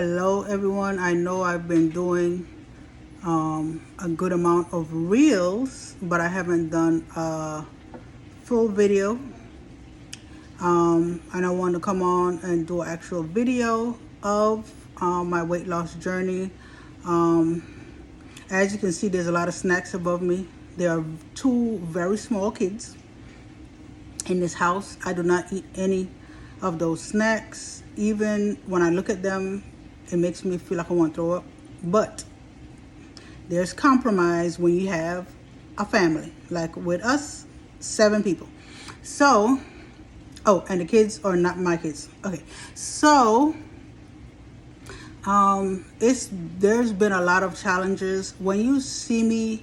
Hello everyone. I know I've been doing a good amount of reels, but I haven't done a full video. And I want to come on and do an actual video of my weight loss journey. As you can see, there's a lot of snacks above me. There are two very small kids in this house. I do not eat any of those snacks. Even when I look at them, it makes me feel like I want to throw up. But there's compromise when you have a family. Like with us, 7 people. So, oh, and the kids are not my kids. Okay, so there's been a lot of challenges. When you see me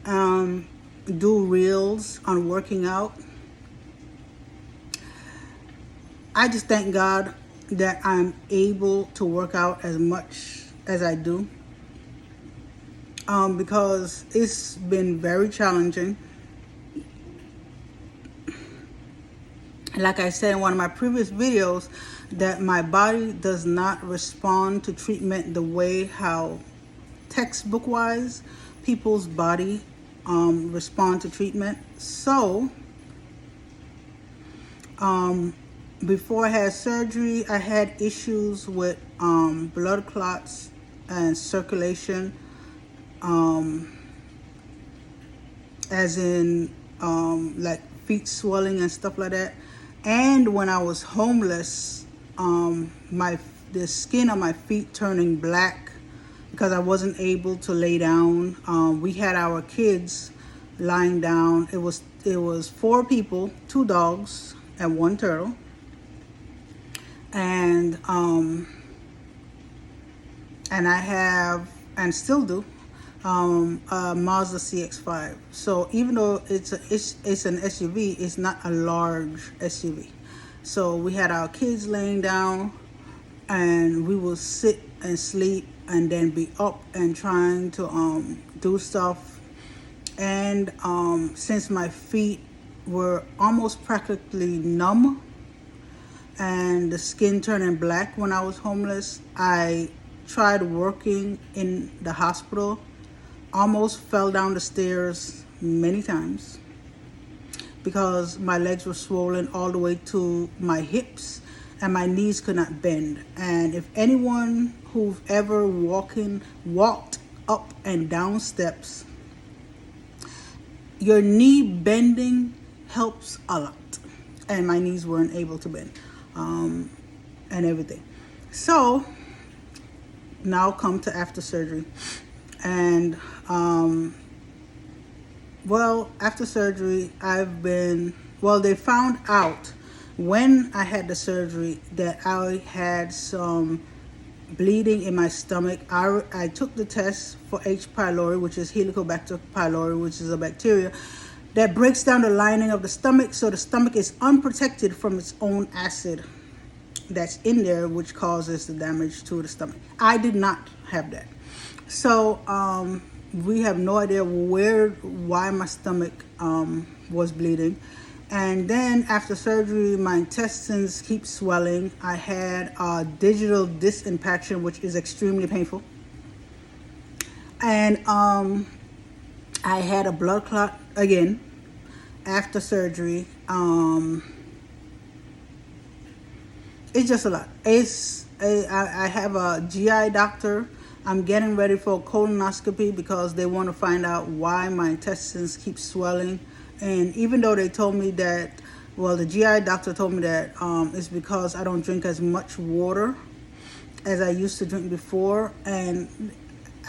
do reels on working out, I just thank God that I'm able to work out as much as I do, because it's been very challenging. Like I said in one of my previous videos, that my body does not respond to treatment the way how textbook wise people's body respond to treatment. So before I had surgery, I had issues with blood clots and circulation, as in like feet swelling and stuff like that. And when I was homeless, the skin on my feet turning black because I wasn't able to lay down. We had our kids lying down. It was 4 people, 2 dogs, and 1 turtle. And I have, and still do, a Mazda CX-5. So even though it's an SUV, it's not a large SUV. So we had our kids laying down, and we will sit and sleep, and then be up and trying to do stuff. And since my feet were almost practically numb, and the skin turning black when I was homeless, I tried working in the hospital. Almost fell down the stairs many times because my legs were swollen all the way to my hips, and my knees could not bend. And if anyone who've ever walked up and down steps, your knee bending helps a lot. And my knees weren't able to bend, and everything. So now come to after surgery. And well, after surgery, they found out when I had the surgery that I had some bleeding in my stomach. I took the test for H. pylori, which is Helicobacter pylori, which is a bacteria that breaks down the lining of the stomach, so the stomach is unprotected from its own acid that's in there, which causes the damage to the stomach. I did not have that. So we have no idea why my stomach was bleeding. And then after surgery, my intestines keep swelling. I had a digital disc impaction, which is extremely painful. And I had a blood clot again after surgery. It's just a lot. I have a GI doctor. I'm getting ready for a colonoscopy because they want to find out why my intestines keep swelling. And even though they told me that, well, the GI doctor told me that it's because I don't drink as much water as I used to drink before. And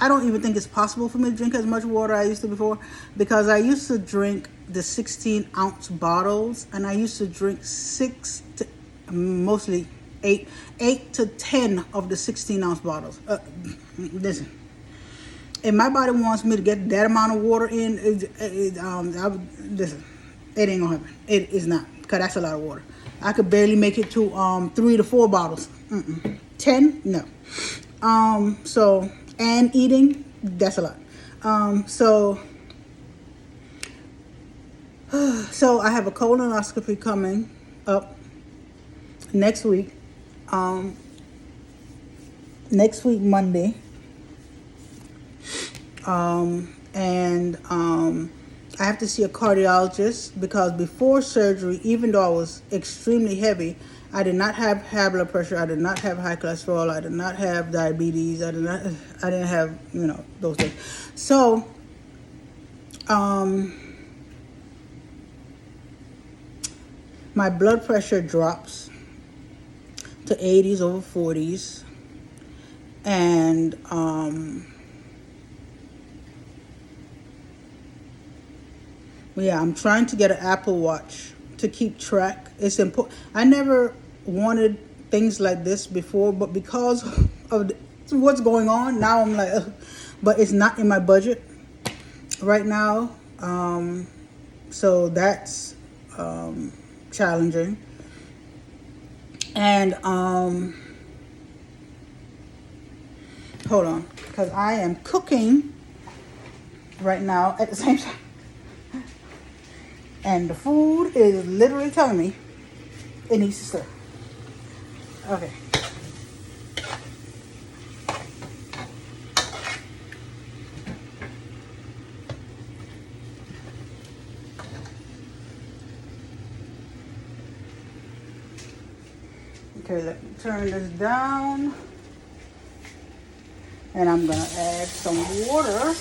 I don't even think it's possible for me to drink as much water I used to before, because I used to drink the 16-ounce bottles, and I used to drink 8 to 10 of the 16-ounce bottles. Listen, if my body wants me to get that amount of water in, listen, it ain't gonna happen. It is not, because that's a lot of water. I could barely make it to 3 to 4 bottles. 10, no. So, and eating, that's a lot. So I have a colonoscopy coming up next week. next week, Monday. And I have to see a cardiologist because before surgery, even though I was extremely heavy, I did not have high blood pressure. I did not have high cholesterol. I did not have diabetes. I didn't have, those things. So, my blood pressure drops to 80s over 40s. And, yeah, I'm trying to get an Apple Watch to keep track. It's important. I never wanted things like this before, but because of what's going on now, I'm like, ugh. But it's not in my budget right now. So that's challenging. And hold on, because I am cooking right now at the same time. And the food is literally telling me it needs to stir. Okay. Okay, let me turn this down. And I'm gonna add some water.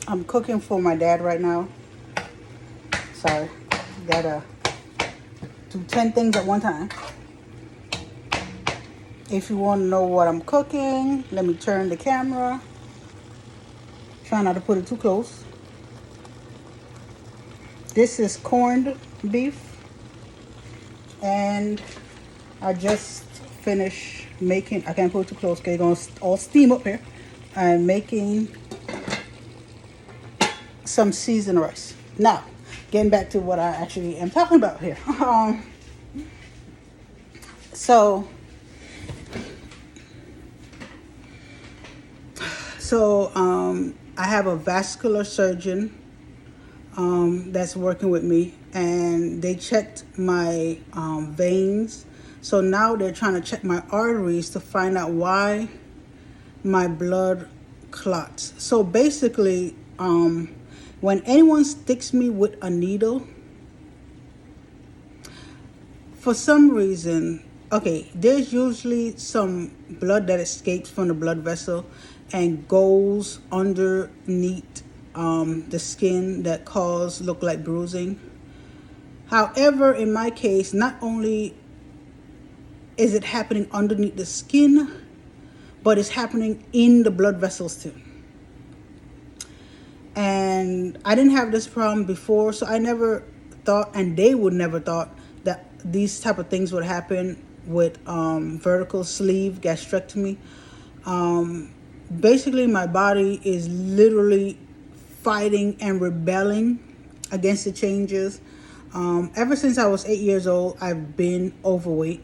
I'm cooking for my dad right now. Sorry, gotta do 10 things at one time. If you want to know what I'm cooking, let me turn the camera. Try not to put it too close. This is corned beef, and I just finished making, I can't put it too close because it's gonna all steam up here. I'm making some seasoned rice. Now, getting back to what I actually am talking about here. So I have a vascular surgeon that's working with me, and they checked my veins. So now they're trying to check my arteries to find out why my blood clots. So basically, when anyone sticks me with a needle, for some reason, okay, there's usually some blood that escapes from the blood vessel and goes underneath the skin that look like bruising. However, in my case, not only is it happening underneath the skin, but it's happening in the blood vessels too. And I didn't have this problem before, so I never thought, and they would never thought, that these type of things would happen with vertical sleeve gastrectomy. Basically, my body is literally fighting and rebelling against the changes. Ever since I was 8 years old, I've been overweight.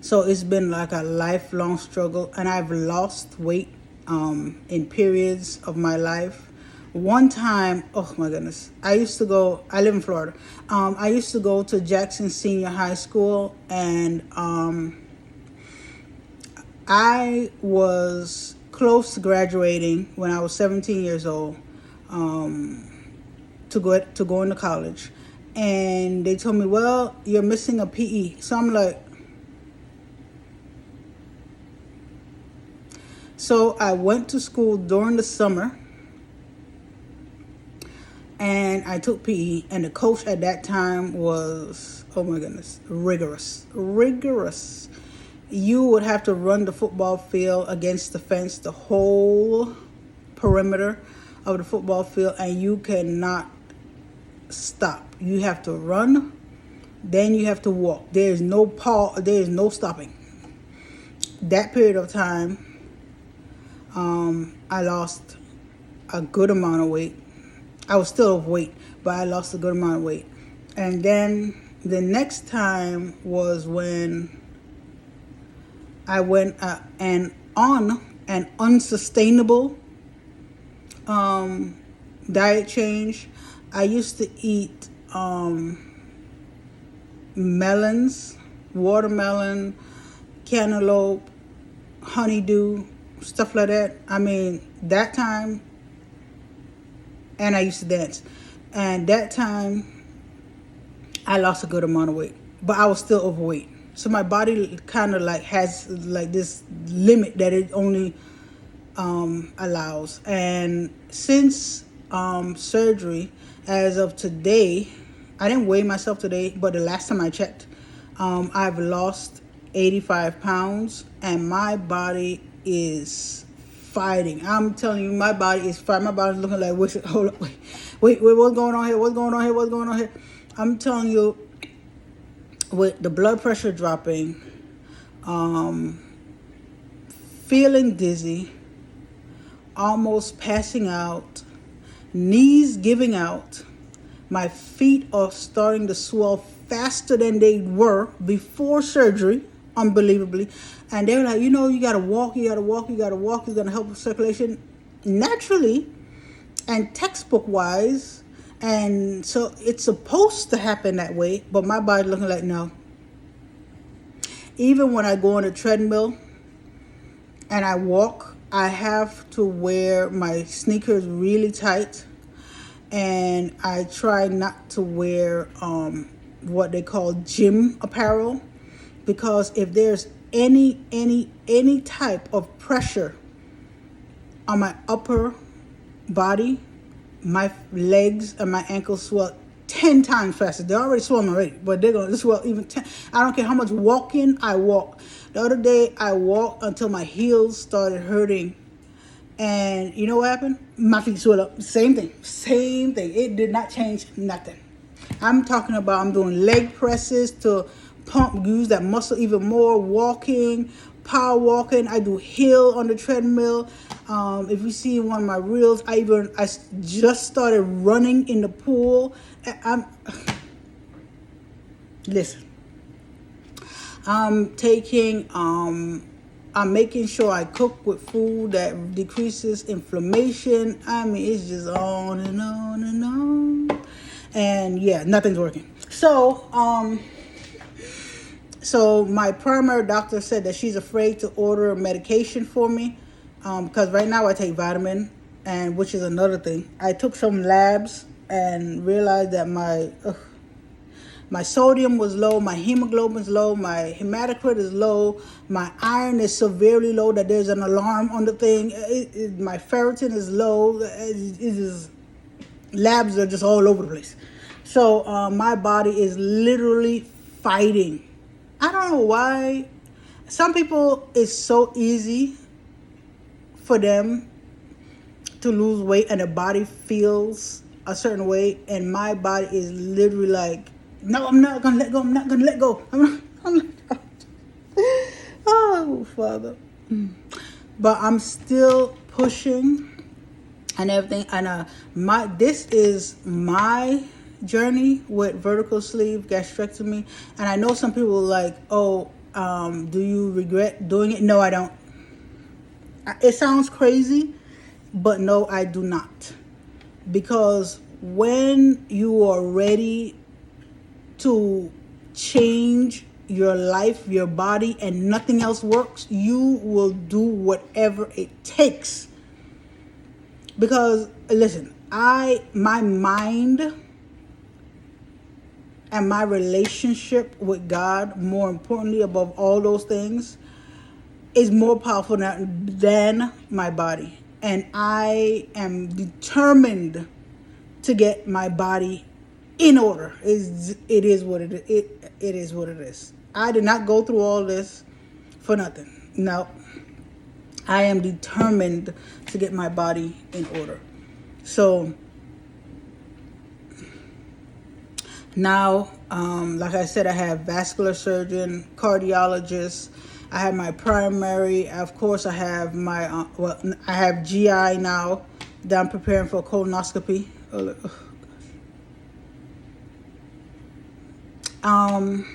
So it's been like a lifelong struggle, and I've lost weight in periods of my life. One time, oh my goodness, I live in Florida. I used to go to Jackson Senior High School, and I was close to graduating when I was 17 years old to go into college. And they told me, well, you're missing a PE. So I'm like, so I went to school during the summer, and I took PE, and the coach at that time was, oh my goodness, rigorous. You would have to run the football field against the fence, the whole perimeter of the football field, and you cannot stop. You have to run, then you have to walk. There is no stopping. That period of time, I lost a good amount of weight. I was still overweight, but I lost a good amount of weight. And then The next time was when I went and on an unsustainable diet change. I used to eat melons, watermelon, cantaloupe, honeydew, stuff like that. I mean, that time, and I used to dance. And that time, I lost a good amount of weight, but I was still overweight. So my body kind of like has like this limit that it only allows. And since surgery, as of today, I didn't weigh myself today, but the last time I checked, I've lost 85 pounds, and my body is fighting. I'm telling you, my body is fighting. My body's looking like, hold up, wait, what's going on here? What's going on here? What's going on here? I'm telling you, with the blood pressure dropping, feeling dizzy, almost passing out, knees giving out, my feet are starting to swell faster than they were before surgery, unbelievably. And they were like, you gotta walk, you gotta walk, you gotta walk, it's gonna help with circulation naturally and textbook wise. And so it's supposed to happen that way, but my body looking like no. Even when I go on a treadmill and I walk, I have to wear my sneakers really tight, and I try not to wear what they call gym apparel, because if there's any type of pressure on my upper body, my legs and my ankles swell 10 times faster. They're already swollen already, but they're going to swell even 10. I don't care how much walking I walk. The other day, I walked until my heels started hurting. And you know what happened? My feet swelled up. Same thing. It did not change nothing. I'm talking about I'm doing leg presses to use that muscle even more, walking, power walking. I do hill on the treadmill. If you see one of my reels, I just started running in the pool. Listen, I'm making sure I cook with food that decreases inflammation. I mean, it's just on and on and on. And yeah, nothing's working. So my primary doctor said that she's afraid to order medication for me, because right now I take vitamin, and which is another thing. I took some labs and realized that my sodium was low, my hemoglobin's low, my hematocrit is low, my iron is severely low that there's an alarm on the thing. My ferritin is low. Labs are just all over the place. So my body is literally fighting. I don't know why. Some people, it's so easy for them to lose weight and the body feels a certain way, and my body is literally like, no, I'm not gonna let go. I'm not gonna let go. I'm not. Oh, Father. But I'm still pushing and everything. And this is my journey with vertical sleeve gastrectomy. And I know some people are like, oh, do you regret doing it? No, I don't. It sounds crazy, but no, I do not. Because when you are ready to change your life, your body, and nothing else works, you will do whatever it takes. Because listen, my mind and my relationship with God, more importantly above all those things, is more powerful than my body. And I am determined to get my body in order. It is what it is. I did not go through all this for nothing. No. I am determined to get my body in order. So now, like I said, I have vascular surgeon, cardiologist. I have my primary. Of course, I have my I have GI now that I'm preparing for colonoscopy. Um,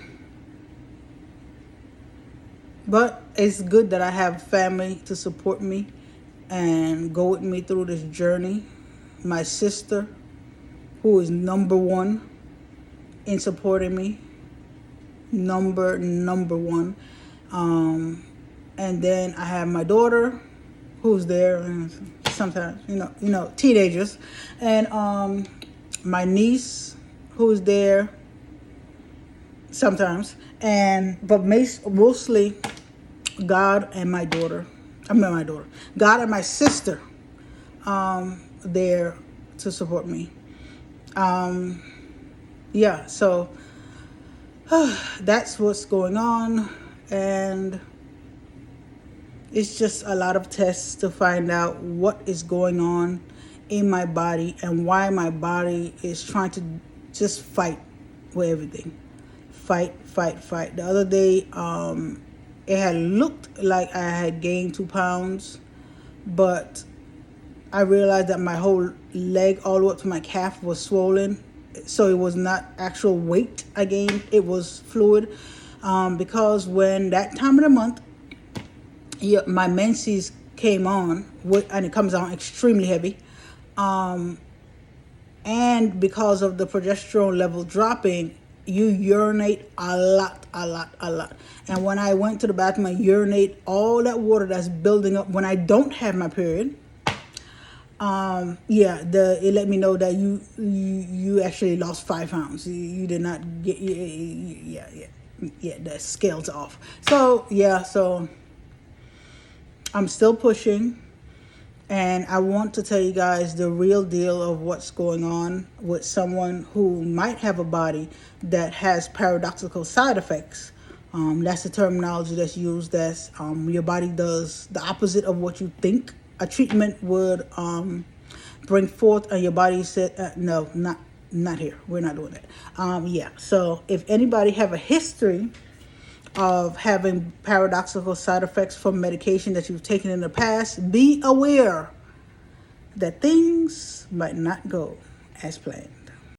but it's good that I have family to support me and go with me through this journey. My sister, who is number one in supporting me, number one. And then I have my daughter, who's there, and sometimes teenagers, and my niece, who's there sometimes, but mostly God and my daughter. God and my sister, there to support me. Yeah, so that's what's going on, and it's just a lot of tests to find out what is going on in my body and why my body is trying to just fight with everything. Fight. The other day, it had looked like I had gained 2 pounds, but I realized that my whole leg all the way up to my calf was swollen. So it was not actual weight I gained, it was fluid. Because when that time of the month, my menses came on, and it comes on extremely heavy. And because of the progesterone level dropping, you urinate a lot. And when I went to the bathroom, I urinate all that water that's building up when I don't have my period. It let me know that you actually lost 5 pounds. You did not get, the scale's off. So I'm still pushing, and I want to tell you guys the real deal of what's going on with someone who might have a body that has paradoxical side effects. That's the terminology that's used. That's your body does the opposite of what you think a treatment would bring forth, and your body said, no, not here. We're not doing that. So if anybody have a history of having paradoxical side effects from medication that you've taken in the past, be aware that things might not go as planned.